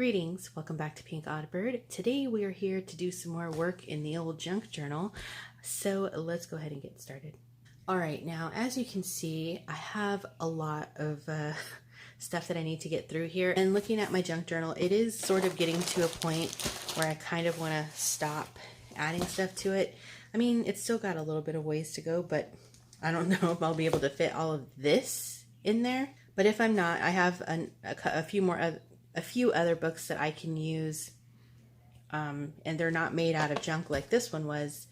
Greetings, welcome back to PinkOddBird. Today we are here to do some more work in the old junk journal, so let's go ahead and get started. Alright, now as you can see, I have a lot of stuff that I need to get through here, and looking at my junk journal, it is sort of getting to a point where I kind of want to stop adding stuff to it. I mean, it's still got a little bit of ways to go, but I don't know if I'll be able to fit all of this in there. But if I'm not, I have a few other books that I can use, and they're not made out of junk like this one was,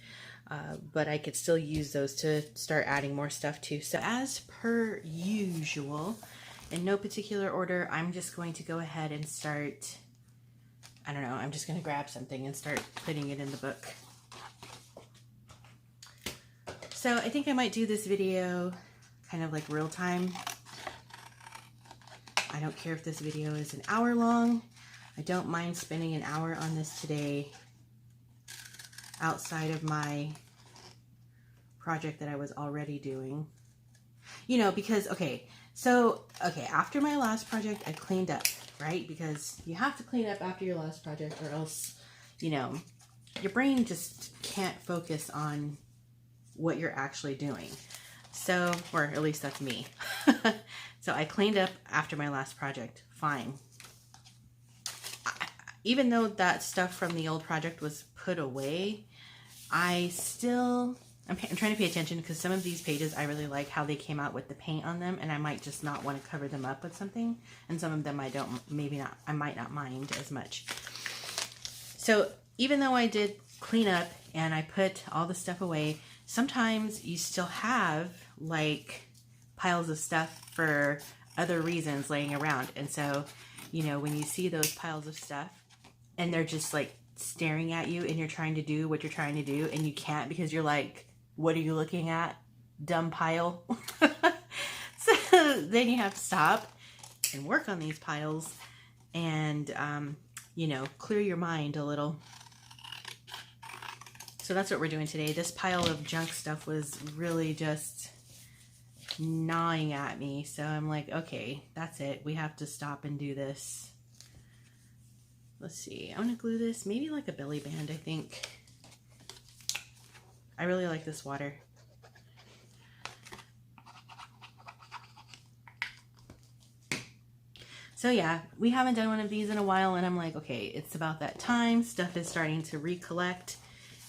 but I could still use those to start adding more stuff to. So as per usual, in no particular order, I'm just going to go ahead and start, I don't know, I'm just going to grab something and start putting it in the book. So I think I might do this video kind of like real time. I don't care if this video is an hour long. I don't mind spending an hour on this today outside of my project that I was already doing. You know, because, okay, after my last project, I cleaned up, right? Because you have to clean up after your last project or else, you know, your brain just can't focus on what you're actually doing. So, or at least that's me. So I cleaned up after my last project. Fine. Even though that stuff from the old project was put away, I'm trying to pay attention because some of these pages I really like how they came out with the paint on them, and I might just not want to cover them up with something. And some of them I might not mind as much. So even though I did clean up and I put all the stuff away, sometimes you still have like piles of stuff for other reasons laying around. And so, you know, when you see those piles of stuff and they're just like staring at you and you're trying to do what you're trying to do and you can't because you're like, what are you looking at? Dumb pile. So then you have to stop and work on these piles and, you know, clear your mind a little. So that's what we're doing today. This pile of junk stuff was really just gnawing at me. So I'm like, okay, that's it. We have to stop and do this. Let's see. I'm going to glue this maybe like a belly band, I think. I really like this water. So yeah, we haven't done one of these in a while and I'm like, okay, it's about that time. Stuff is starting to recollect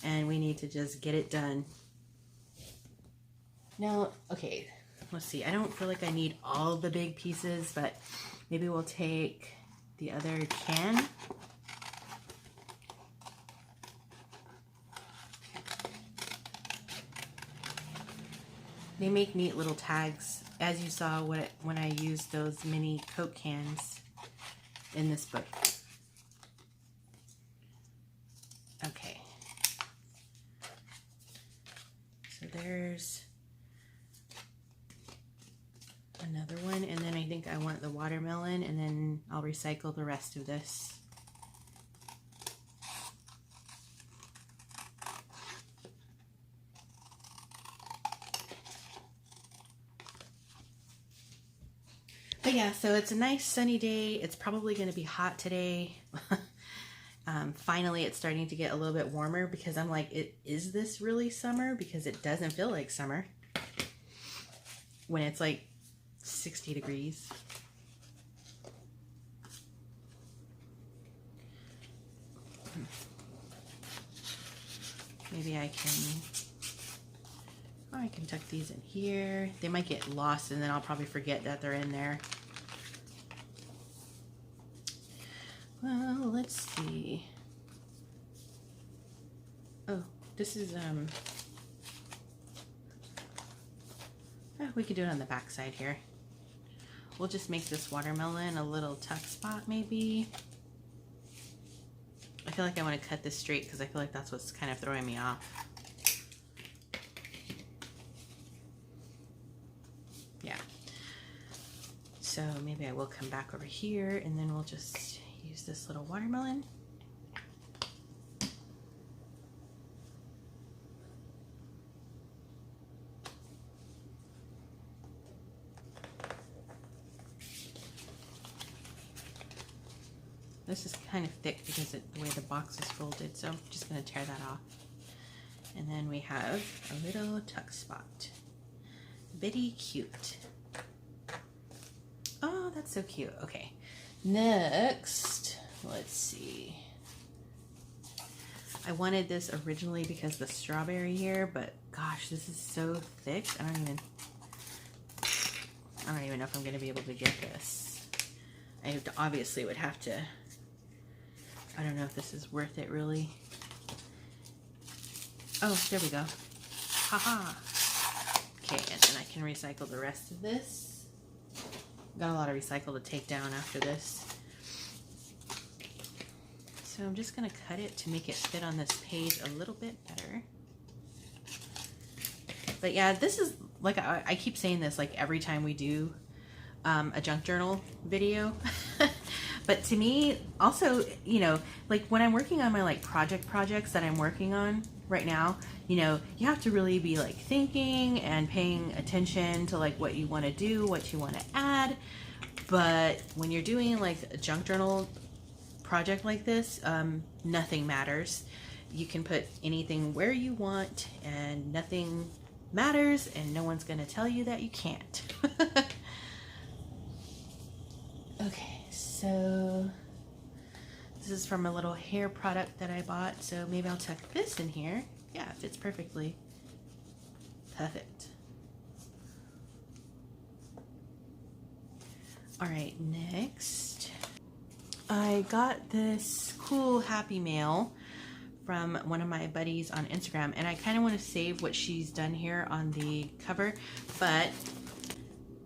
and we need to just get it done. Now, okay, let's see. I don't feel like I need all the big pieces, but maybe we'll take the other can. They make neat little tags, as you saw when I used those mini Coke cans in this book. Okay. So there's another one, and then I think I want the watermelon, and then I'll recycle the rest of this. But yeah, so it's a nice sunny day. It's probably going to be hot today. Finally, it's starting to get a little bit warmer because I'm like, is this really summer? Because it doesn't feel like summer when it's like 60 degrees. Maybe I can tuck these in here. They might get lost and then I'll probably forget that they're in there. Well, let's see. Oh, this is, we could do it on the back side here. We'll just make this watermelon a little tuck spot maybe. I feel like I want to cut this straight because I feel like that's what's kind of throwing me off. Yeah. So maybe I will come back over here and then we'll just use this little watermelon. this is kind of thick because of the way the box is folded, so I'm just going to tear that off. And then we have a little tuck spot. Bitty cute. Oh, that's so cute. Okay, next, let's see. I wanted this originally because the strawberry here, but gosh, this is so thick. I don't even know if I'm going to be able to get this. I obviously would have to. I don't know if this is worth it really. Oh, there we go. Haha. Okay, and then I can recycle the rest of this. Got a lot of recycle to take down after this. So I'm just going to cut it to make it fit on this page a little bit better. But yeah, this is, like, I keep saying this like every time we do a junk journal video. But to me, also, you know, like when I'm working on my like projects that I'm working on right now, you know, you have to really be like thinking and paying attention to like what you want to do, what you want to add. But when you're doing like a junk journal project like this, nothing matters. You can put anything where you want and nothing matters, and no one's going to tell you that you can't. Okay, so this is from a little hair product that I bought, so maybe I'll tuck this in here. Yeah, it fits perfectly. Perfect. All right, next. I got this cool Happy Mail from one of my buddies on Instagram, and I kind of want to save what she's done here on the cover, but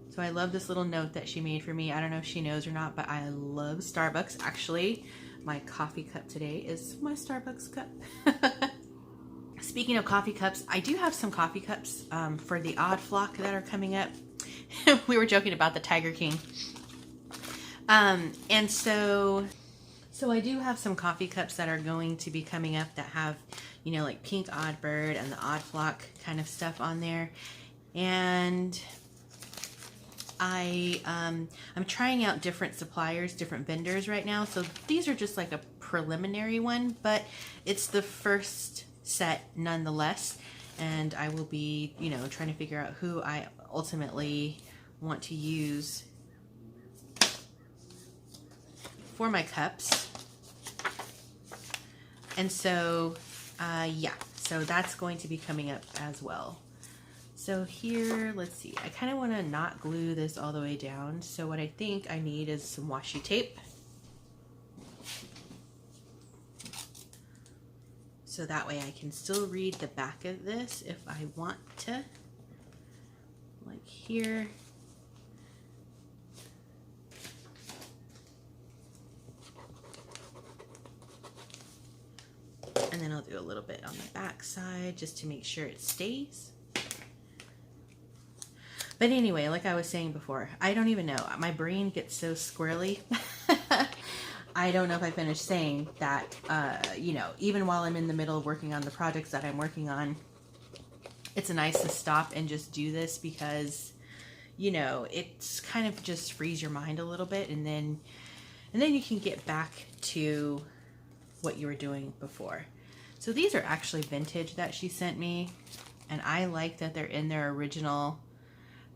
so I love this little note that she made for me. I don't know if she knows or not, but I love Starbucks. Actually, my coffee cup today is my Starbucks cup. Speaking of coffee cups, I do have some coffee cups for the Odd Flock that are coming up. We were joking about the Tiger King. And so I do have some coffee cups that are going to be coming up that have, you know, like PinkOddBird and the Odd Flock kind of stuff on there. And I'm trying out different suppliers, different vendors right now. So these are just like a preliminary one, but it's the first set nonetheless. And I will be, you know, trying to figure out who I ultimately want to use for my cups. And so, yeah, so that's going to be coming up as well. So here, let's see, I kind of want to not glue this all the way down. So what I think I need is some washi tape. So that way I can still read the back of this if I want to. Like here. And then I'll do a little bit on the back side just to make sure it stays. But anyway, like I was saying before, I don't even know. My brain gets so squirrely. I don't know if I finished saying that, you know, even while I'm in the middle of working on the projects that I'm working on, it's nice to stop and just do this because, you know, it's kind of just frees your mind a little bit, and then you can get back to what you were doing before. So these are actually vintage that she sent me, and I like that they're in their original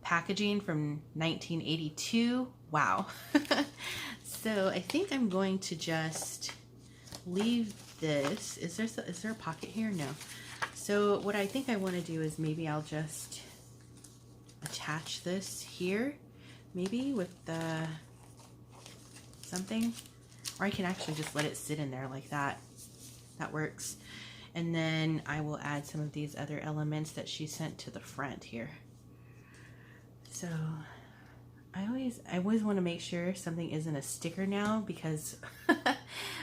packaging from 1982. Wow. So I think I'm going to just leave this. Is there a pocket here? No. So what I think I want to do is maybe I'll just attach this here, maybe with the something, or I can actually just let it sit in there like that. That works. And then I will add some of these other elements that she sent to the front here. So I always want to make sure something isn't a sticker now, because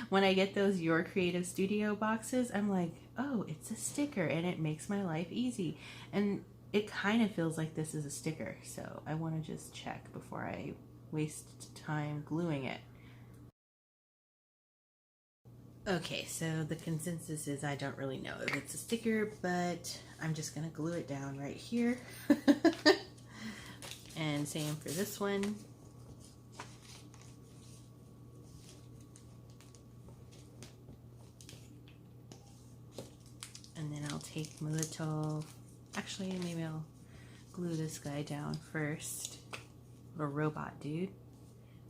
when I get those Your Creative Studio boxes, I'm like, oh, it's a sticker, and it makes my life easy. And it kind of feels like this is a sticker. So I want to just check before I waste time gluing it. Okay, so the consensus is I don't really know if it's a sticker, but I'm just going to glue it down right here. And same for this one. take my little, actually maybe I'll glue this guy down first. Little robot dude.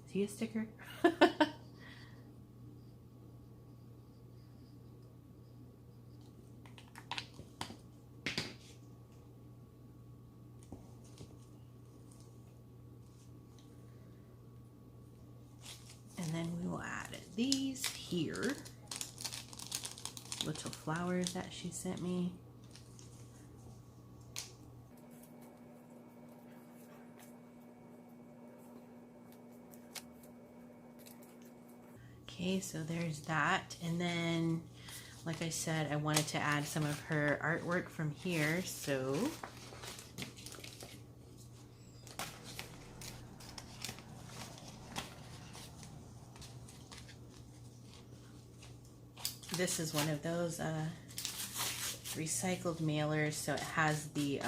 Is he a sticker? And then we will add these here. Little flowers that she sent me. Okay, so there's that. And then, like I said, I wanted to add some of her artwork from here, so this is one of those recycled mailers, so it has the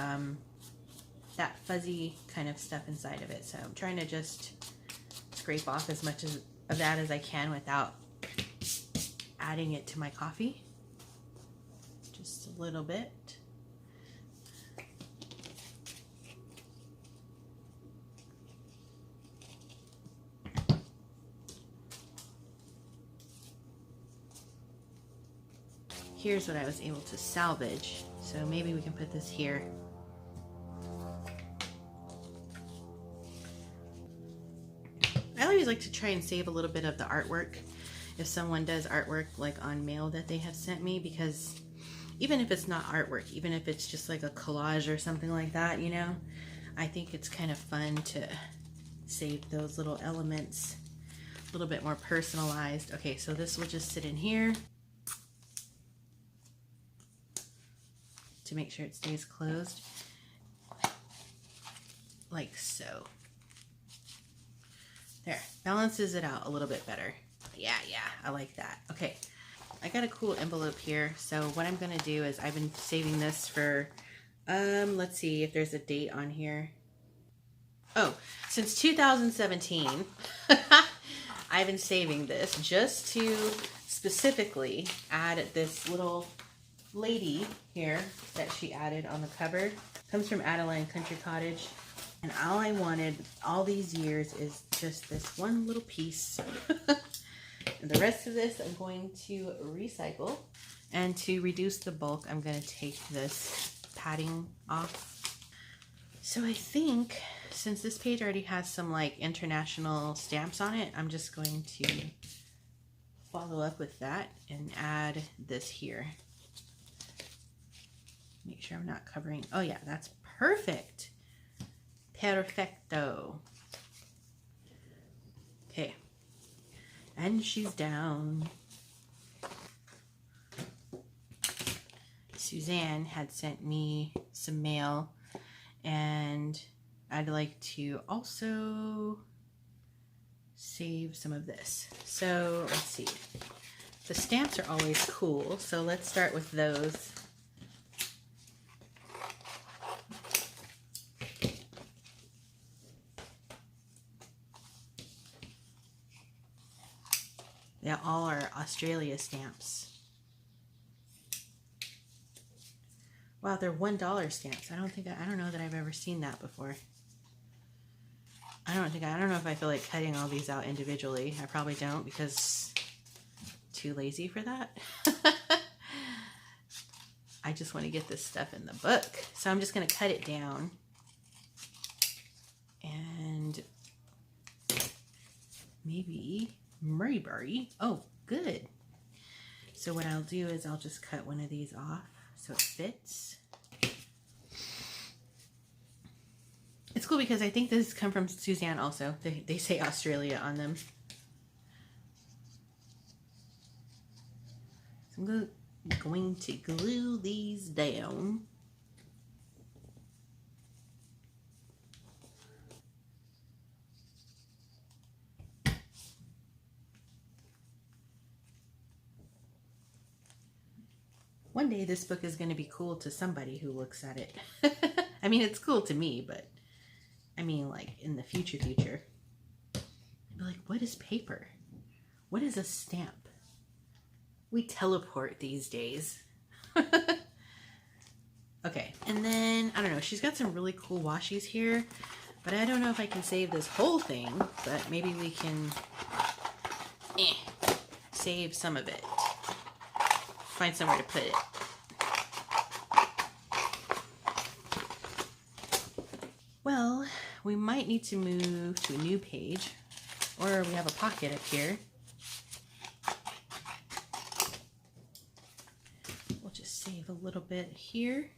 that fuzzy kind of stuff inside of it. So I'm trying to just scrape off as much of that as I can without adding it to my coffee. Just a little bit. Here's what I was able to salvage, so maybe we can put this here. I always like to try and save a little bit of the artwork if someone does artwork like on mail that they have sent me, because even if it's not artwork, even if it's just like a collage or something like that, you know, I think it's kind of fun to save those little elements a little bit more personalized. Okay, so this will just sit in here to make sure it stays closed, like so. There, balances it out a little bit better. Yeah, I like that. Okay, I got a cool envelope here. So what I'm gonna do is I've been saving this for, let's see if there's a date on here. Oh, since 2017, I've been saving this just to specifically add this little lady here that she added on the cover. Comes from Adeline Country Cottage. And all I wanted all these years is just this one little piece. And the rest of this I'm going to recycle. And to reduce the bulk, I'm going to take this padding off. So I think since this page already has some like international stamps on it, I'm just going to follow up with that and add this here. Make sure I'm not covering. Oh yeah, that's perfect. Perfecto. Okay. And she's down. Suzanne had sent me some mail, and I'd like to also save some of this. So let's see. The stamps are always cool, so let's start with those. They all are Australia stamps. Wow, they're $1 stamps. I don't know that I've ever seen that before. I don't know if I feel like cutting all these out individually. I probably don't, because I'm too lazy for that. I just want to get this stuff in the book. So I'm just going to cut it down. And maybe Murrayberry. Oh, good. So what I'll do is I'll just cut one of these off so it fits. It's cool because I think this come from Suzanne also. They say Australia on them. So I'm going to glue these down. One day this book is going to be cool to somebody who looks at it. I mean, it's cool to me, but I mean, like in the future. I'd be like, what is paper? What is a stamp? We teleport these days. Okay, and then, I don't know, she's got some really cool washi's here, but I don't know if I can save this whole thing, but maybe we can save some of it. Find somewhere to put it. Well, we might need to move to a new page, or we have a pocket up here. We'll just save a little bit here.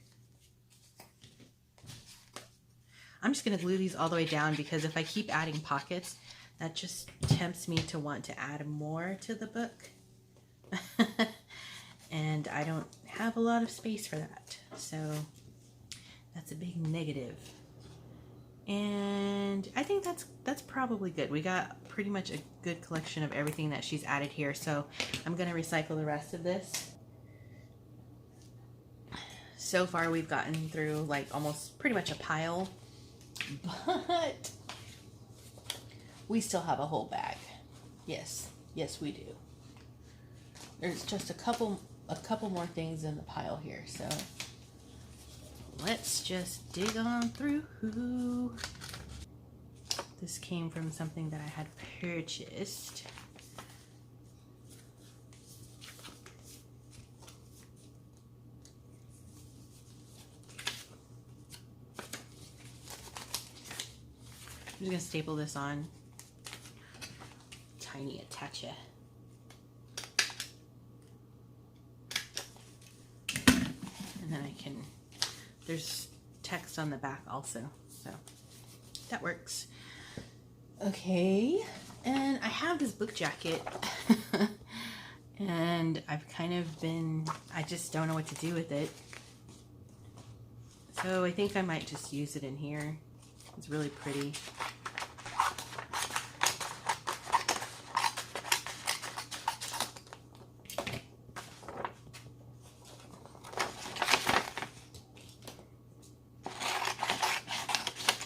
I'm just going to glue these all the way down because if I keep adding pockets, that just tempts me to want to add more to the book. And I don't have a lot of space for that. So that's a big negative. And I think that's probably good. We got pretty much a good collection of everything that she's added here. So I'm going to recycle the rest of this. So far we've gotten through like almost pretty much a pile. But we still have a whole bag. Yes, we do. There's just a couple more things in the pile here, so let's just dig on through. This came from something that I had purchased. I'm just going to staple this on. Tiny attacher. And then I can, there's text on the back also, so that works. Okay, and I have this book jacket and I've kind of been, I just don't know what to do with it. So I think I might just use it in here. It's really pretty.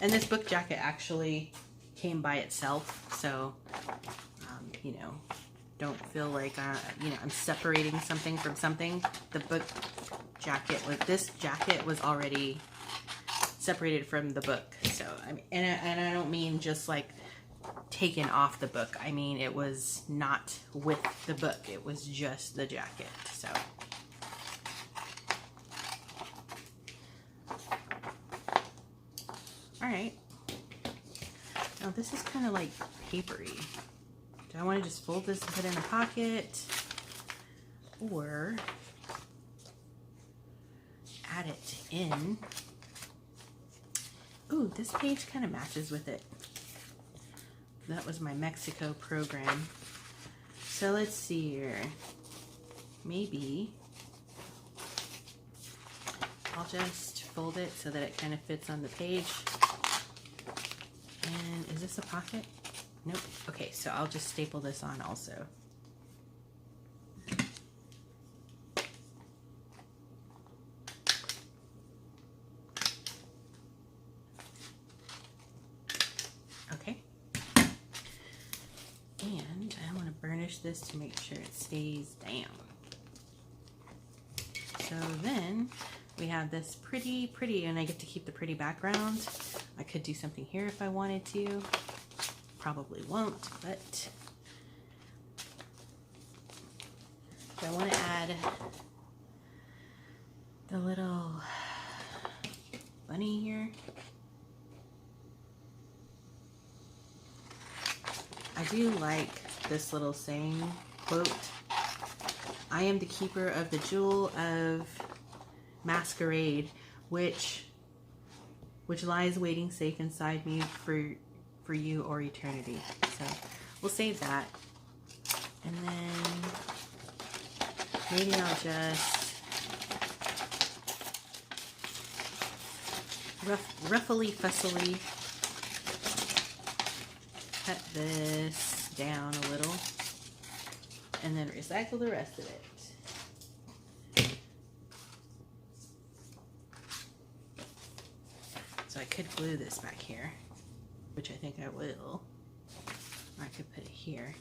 And this book jacket actually came by itself, so, you know, don't feel like, you know, I'm separating something from something. The book jacket, this jacket was already separated from the book. So, I mean, and I don't mean just like taken off the book. I mean, it was not with the book. It was just the jacket, so. All right. Now this is kind of like papery. Do I want to just fold this and put it in a pocket, or add it in? Ooh, this page kind of matches with it. That was my Mexico program. So let's see here. Maybe I'll just fold it so that it kind of fits on the page. And is this a pocket? Nope. Okay, so I'll just staple this on also. Okay. And I want to burnish this to make sure it stays down. So then we have this pretty, and I get to keep the pretty background. I could do something here if I wanted to. Probably won't, but I want to add the little bunny here. I do like this little saying quote. I am the keeper of the jewel of masquerade, which lies waiting safe inside me for you or eternity. So we'll save that. And then maybe I'll just roughly fussily cut this down a little and then recycle the rest of it. So I could glue this back here, which I think I will. Or I could put it here.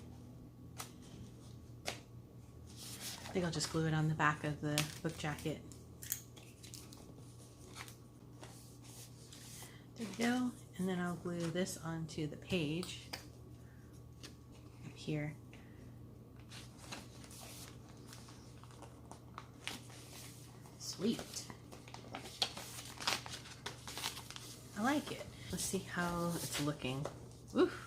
I think I'll just glue it on the back of the book jacket. There we go. And then I'll glue this onto the page up here. Sweet. I like it. Let's see how it's looking. Oof.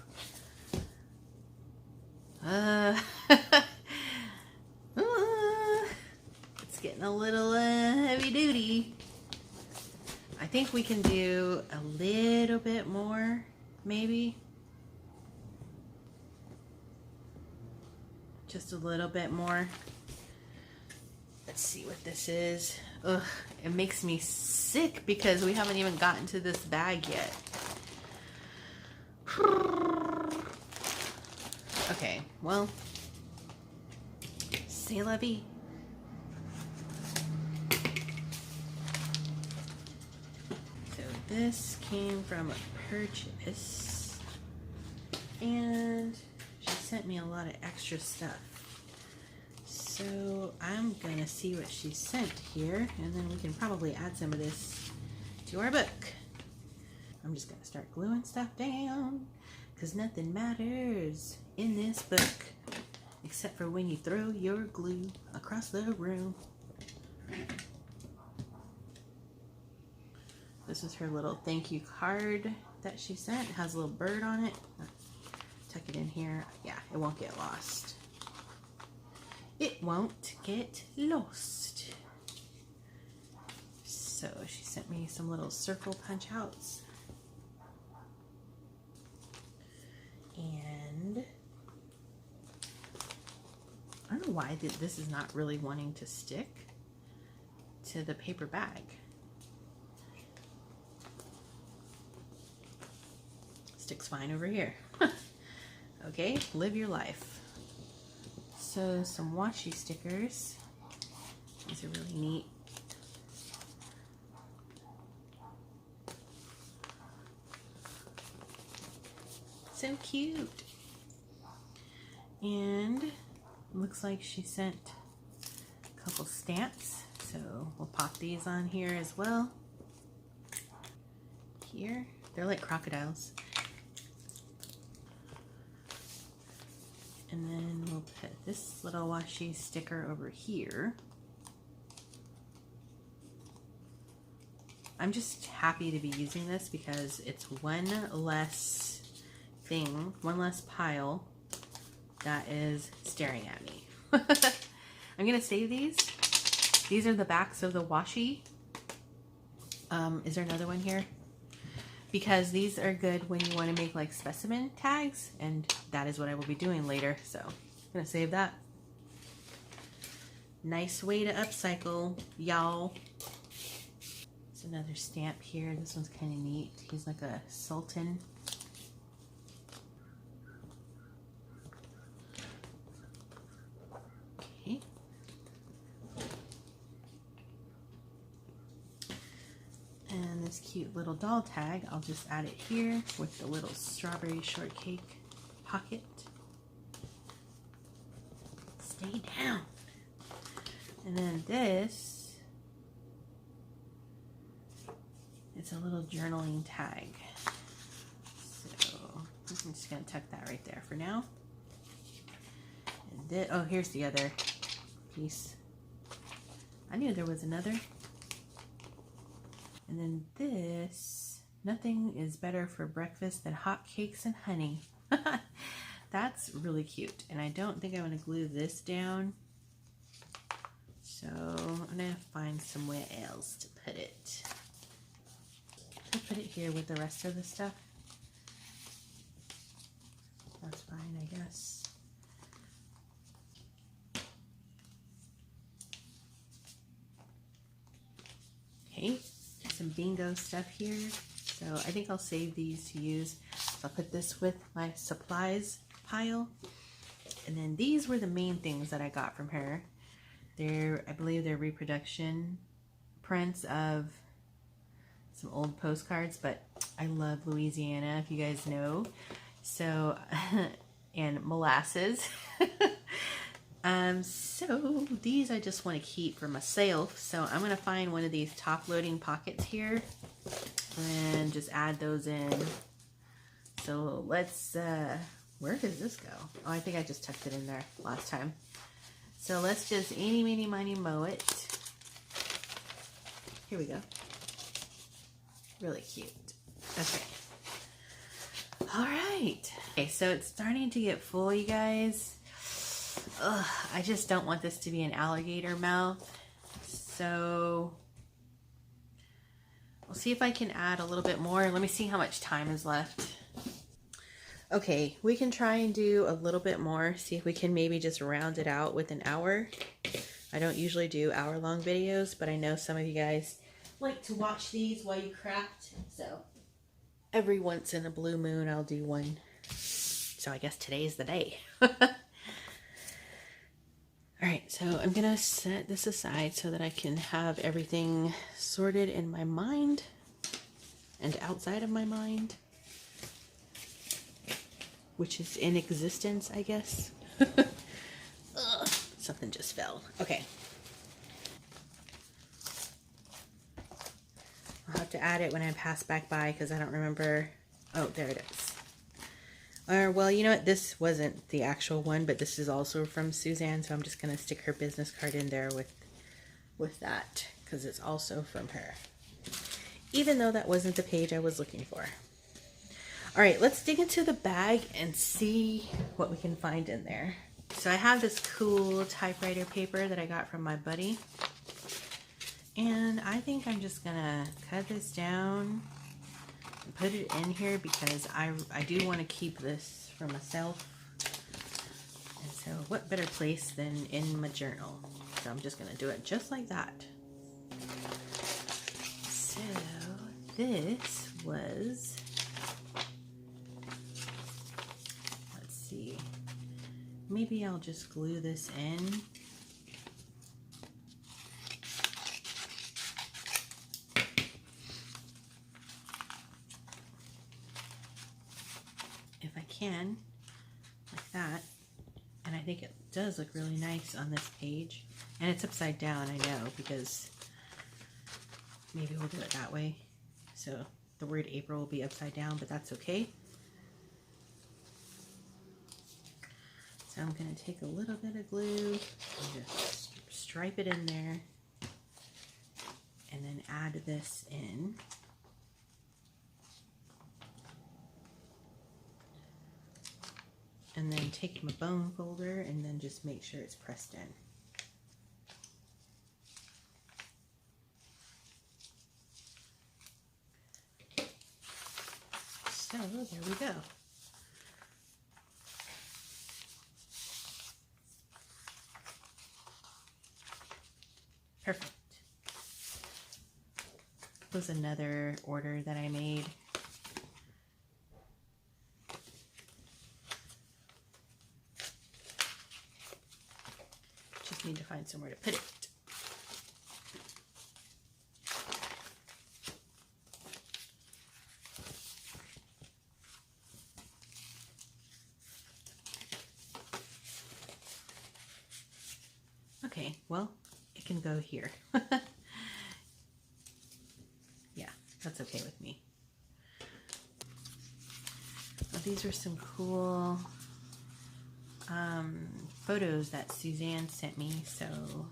It's getting a little heavy duty. I think we can do a little bit more, maybe. Just a little bit more. Let's see what this is. Ugh, it makes me sick because we haven't even gotten to this bag yet. Okay, well, c'est la vie. So this came from a purchase, and she sent me a lot of extra stuff. So I'm gonna see what she sent here, and then we can probably add some of this to our book. I'm just gonna start gluing stuff down, because nothing matters in this book except for when you throw your glue across the room. This is her little thank you card that she sent. It has a little bird on it. Tuck it in here. Yeah, it won't get lost. It won't get lost. So she sent me some little circle punch outs. And I don't know why this is not really wanting to stick to the paper bag. Sticks fine over here. Okay, live your life. So some washi stickers. These are really neat. So cute. And looks like she sent a couple stamps. So we'll pop these on here as well. Here, they're like crocodiles. And then we'll put this little washi sticker over here. I'm just happy to be using this because it's one less thing, one less pile that is staring at me. I'm gonna save these. These are the backs of the washi. Is there another one here? Because these are good when you want to make like specimen tags, and that is what I will be doing later. So I'm gonna save that. Nice way to upcycle, y'all. There's another stamp here. This one's kind of neat. He's like a sultan. Okay. And this cute little doll tag, I'll just add it here with the little strawberry shortcake pocket. Stay down. And then this, it's a little journaling tag. So I'm just gonna tuck that right there for now. And this, oh, here's the other piece. I knew there was another. And then this, nothing is better for breakfast than hot cakes and honey. That's really cute. And I don't think I want to glue this down. So I'm going to find somewhere else to put it. I'll put it here with the rest of the stuff. That's fine, I guess. Okay. Some bingo stuff here, so I think I'll save these to use. So I'll put this with my supplies pile, and then these were the main things that I got from her. I believe they're reproduction prints of some old postcards, but I love Louisiana, if you guys know. So and molasses. So these I just want to keep for myself. So I'm going to find one of these top loading pockets here. and just add those in. So let's, where does this go? Oh, I think I just tucked it in there last time. So let's just eeny, meeny, miny, moe it. Here we go. Really cute. Okay. All right. Okay, so it's starting to get full, you guys. Ugh, I just don't want this to be an alligator mouth. So I'll see if I can add a little bit more. Let me see how much time is left. Okay, we can try and do a little bit more. See if we can maybe just round it out with an hour. I don't usually do hour-long videos, but I know some of you guys like to watch these while you craft. So every once in a blue moon, I'll do one. So I guess today's the day. All right, so I'm gonna set this aside so that I can have everything sorted in my mind and outside of my mind, which is in existence, I guess. Ugh, something just fell. Okay. I'll have to add it when I pass back by because I don't remember. Oh, there it is. Well, you know what? This wasn't the actual one, but this is also from Suzanne, so I'm just going to stick her business card in there with that because it's also from her. Even though that wasn't the page I was looking for. All right, let's dig into the bag and see what we can find in there. So I have this cool typewriter paper that I got from my buddy. And I think I'm just going to cut this down and put it in here because I do want to keep this for myself. And so what better place than in my journal? So I'm just going to do it just like that. So this was, let's see, maybe I'll just glue this in. If I can, like that. And I think it does look really nice on this page. And it's upside down, I know, because maybe we'll do it that way. So the word April will be upside down, but that's okay. So I'm going to take a little bit of glue and just stripe it in there. And then add this in. And then take my bone folder and then just make sure it's pressed in. So there we go. Perfect. Was another order that I made. Just need to find somewhere to put it. Okay, well, it can go here. Yeah, that's okay with me. Well, these are some cool photos that Suzanne sent me, so can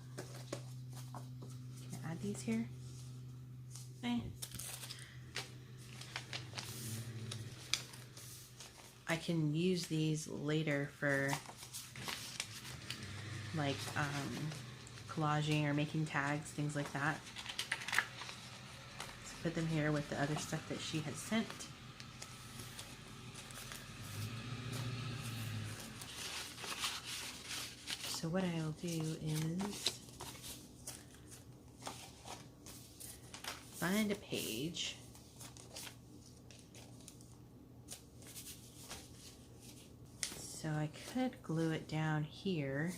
I add these here? I can use these later for like collaging or making tags, things like that. So put them here with the other stuff that she had sent. So what I'll do is find a page. So I could glue it down here.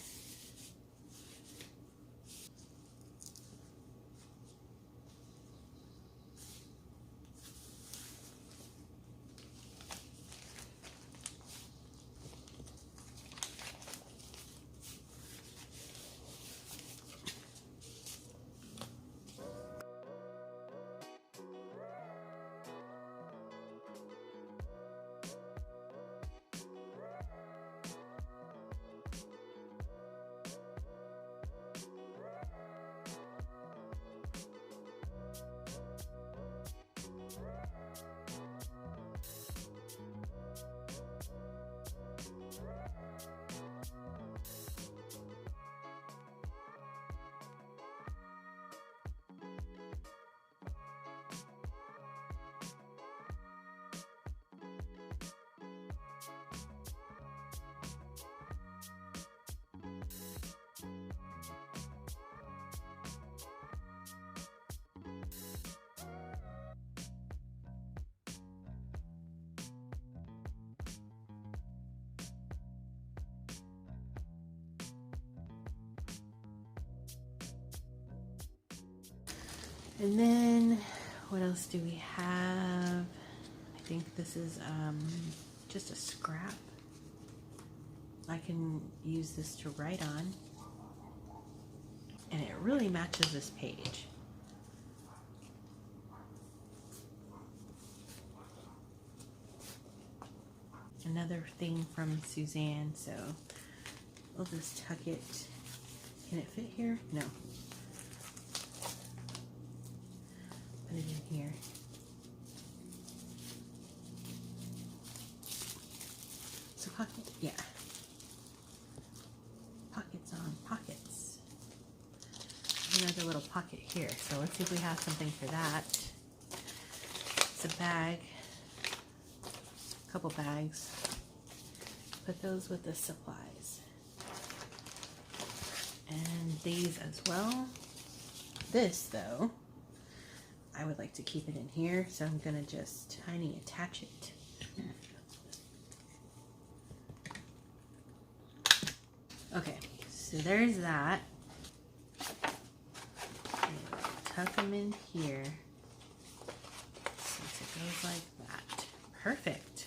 And then what else do we have? I think this is just a scrap. I can use this to write on. And it really matches this page. Another thing from Suzanne, so we'll just tuck it. Can it fit here? No. Put it in here. So pocket, yeah. Pockets on pockets. Another little pocket here. So let's see if we have something for that. It's a bag. A couple bags. Put those with the supplies. And these as well. This though, I would like to keep it in here, so I'm gonna just tiny attach it. Okay, so there's that. Tuck them in here since it goes like that. Perfect.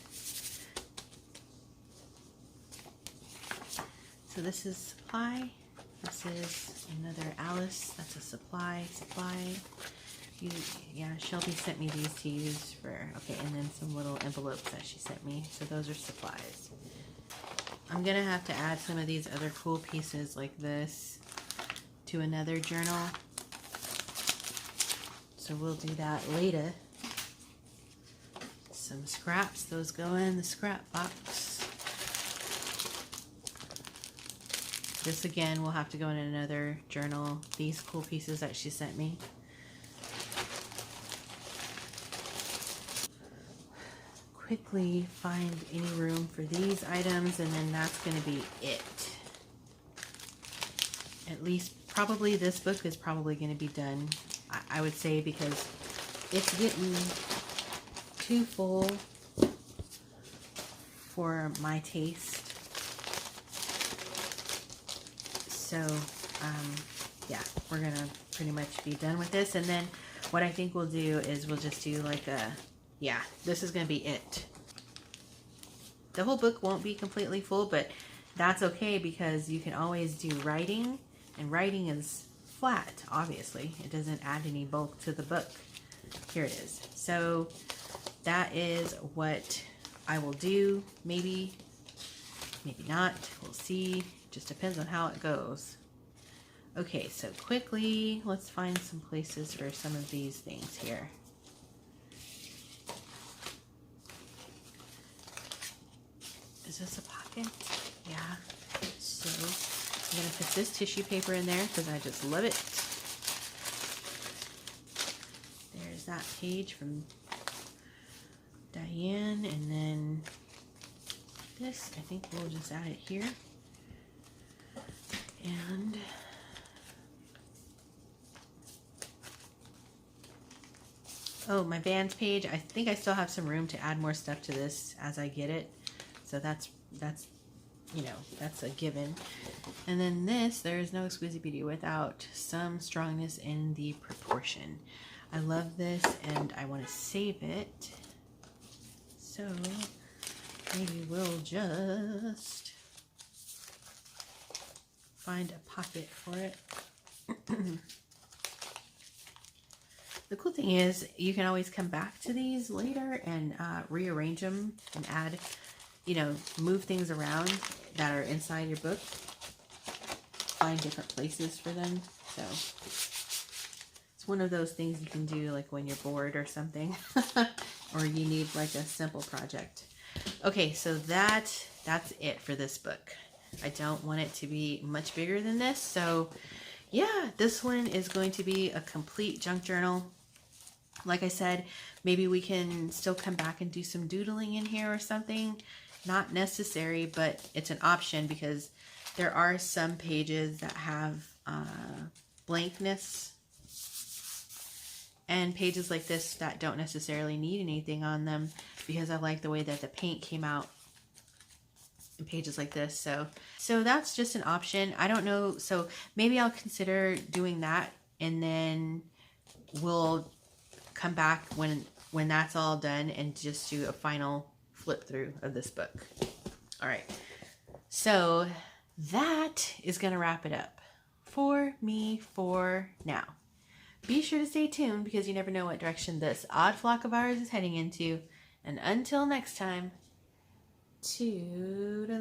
So this is supply. This is another Alice. That's a supply. Yeah, Shelby sent me these to use for, okay, and then some little envelopes that she sent me. So those are supplies. I'm gonna have to add some of these other cool pieces like this to another journal. So we'll do that later. Some scraps, those go in the scrap box. This again will have to go in another journal. These cool pieces that she sent me. Quickly find any room for these items, and then that's going to be it. At least probably this book is probably going to be done, I would say, because it's getting too full for my taste. So yeah, we're gonna pretty much be done with this, and then what I think we'll do is we'll just do like a, yeah, this is gonna be it. The whole book won't be completely full, but that's okay because you can always do writing, and writing is flat, obviously. It doesn't add any bulk to the book. Here it is. So that is what I will do. Maybe, maybe not. We'll see. Just depends on how it goes. Okay, so quickly, let's find some places for some of these things here. Is this a pocket? Yeah. So I'm gonna put this tissue paper in there because I just love it. There's that page from Diane, and then this, I think we'll just add it here. And oh, my Vans page, I think I still have some room to add more stuff to this as I get it. So that's you know, that's a given. And then this, there is no exquisite beauty without some strongness in the proportion. I love this and I want to save it. So maybe we'll just find a pocket for it. The cool thing is you can always come back to these later and rearrange them and add, you know, move things around that are inside your book. Find different places for them. So it's one of those things you can do like when you're bored or something, or you need like a simple project. Okay, so that's it for this book. I don't want it to be much bigger than this. So yeah, this one is going to be a complete junk journal. Like I said, maybe we can still come back and do some doodling in here or something. Not necessary, but it's an option because there are some pages that have blankness, and pages like this that don't necessarily need anything on them because I like the way that the paint came out in pages like this. So that's just an option. I don't know. So maybe I'll consider doing that, and then we'll come back when that's all done and just do a final flip through of this book. All right, so that is going to wrap it up for me for now. Be sure to stay tuned because you never know what direction this odd flock of ours is heading into. And until next time, toodaloo.